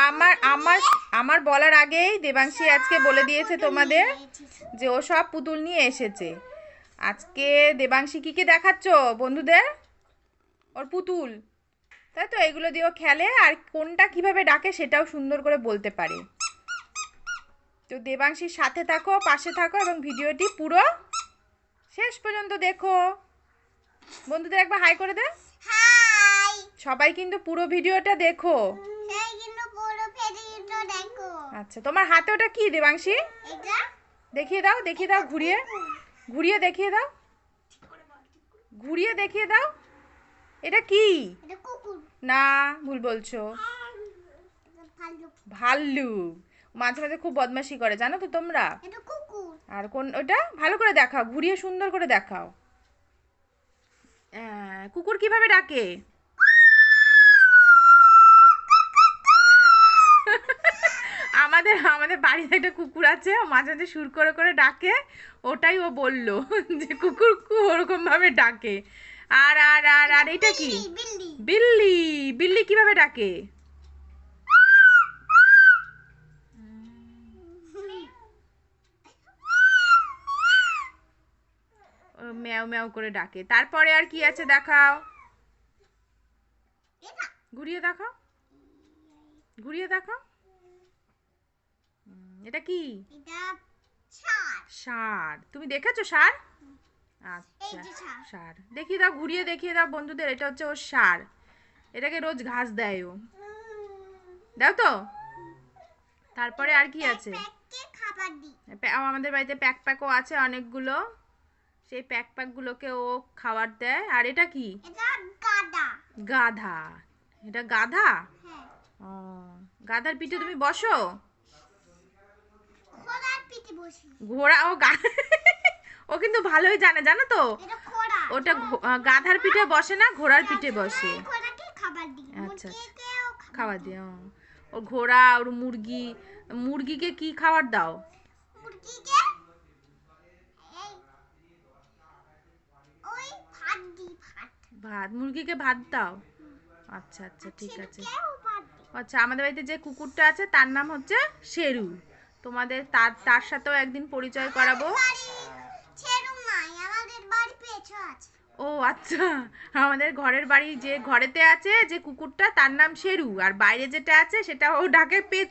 আমার আমার আমার বলার আগেই দেবাংশী আজকে বলে দিয়েছে তোমাদের যে ও সব পুতুল নিয়ে এসেছে। আজকে দেবাংশী কি কি দেখাচ্ছ বন্ধুদের? ওর পুতুল, তাই তো, এগুলো দিয়েও খেলে আর কোনটা কিভাবে ডাকে সেটাও সুন্দর করে বলতে পারে। তো দেবাংশীর সাথে থাকো, পাশে থাকো এবং ভিডিওটি পুরো শেষ পর্যন্ত দেখো। বন্ধুদের একবার হাই করে দে। হাই, সবাই কিন্তু পুরো ভিডিওটা দেখো। সেই কিন্তু পুরো ভিডিওটা দেখো। আচ্ছা, তোমার হাতে ওটা কি দেবাংশী? এটা দেখিয়ে দাও, দেখিয়ে দাও, ঘুরিয়ে ঘুরিয়ে দেখিয়ে দাও, ঘুরিয়ে দেখিয়ে দাও। এটা কি? এটা কুকুর। না, ভুল বলছো। এটা ভাল্লুক। ভাল্লুক। মাঝে মাঝে খুব বদমাশি করে, জানো তো তোমরা। এটা কুকুর। আর কোন ওটা? ভালো করে দেখাও, ঘুরিয়ে সুন্দর করে দেখাও। কুকুর কিভাবে ডাকে? আমাদের আমাদের বাড়িতে একটা কুকুর আছে, ও মাঝে মাঝে সুর করে করে ডাকে। ওটাই ও বললো যে কুকুর ওরকম ভাবে ডাকে। আর আর আর আর এটা কি? বিল্লি। বিল্লি। বিল্লি কিভাবে ডাকে? ও ম্যাও ম্যাও করে ডাকে। তারপরে আর কি আছে দেখাও। এটা ঘুরিয়ে দেখাও, ঘুরিয়ে দেখাও। এটা কি? এটা ষাঁড়। ষাঁড়। তুমি দেখেছো ষাঁড়? এই আচ্ছা, যে ষাঁড়। ষাঁড় দেখিয়ে দাও, ঘুরিয়ে দেখিয়ে দাও বন্ধুদের। এটা হচ্ছে ওর ষাঁড়। এটাকে রোজ ঘাস দেয় ও। দাও তো। তারপরে আর কি আছে? প্যাককে খাবার দিই। আমাদের বাড়িতে প্যাক প্যাকও আছে অনেকগুলো। সেই প্যাক প্যাকগুলোকে ও খাবার দেয়। আর এটা কি? এটা গাধা। গাধা। এটা গাধা? হ্যাঁ। ও, গাধার পিঠে তুমি বসো? ঘোড়ার পিঠে বসি। ঘোড়া ও কিন্তু ভালোই জানে, জানো তো। এটা ঘোড়া। ওটা গাধার পিঠে বসে না, ঘোড়ার পিঠে বসে। ঘোড়াকে খাবার দিই। আচ্ছা, আচ্ছা। মুরগিকেও খাবার দিয়ে ও ঘোড়া ওর মুরগি। মুরগিকে কি খাবার দাও? মুরগিকে এই ওই ভাত দিই, ভাত। ভাত। মুরগিকে ভাত দাও? আচ্ছা আচ্ছা, ঠিক আছে। ছেলেকেও ভাত দিই। আচ্ছা, আমাদের বাড়িতে যে কুকুরটা আছে তার নাম হচ্ছে শেরু। তোমাদের তার তার সাথেও একদিন পরিচয় করাবো। ছেড়ু নাই, আমাদের বাড়ি পেঁচো আছে। ও আচ্ছা, আমাদের ঘরের বাড়ি যে ঘরেতে আছে যে কুকুরটা তার নাম শেরু, আর বাইরে যেটা আছে সেটা ও ডাকে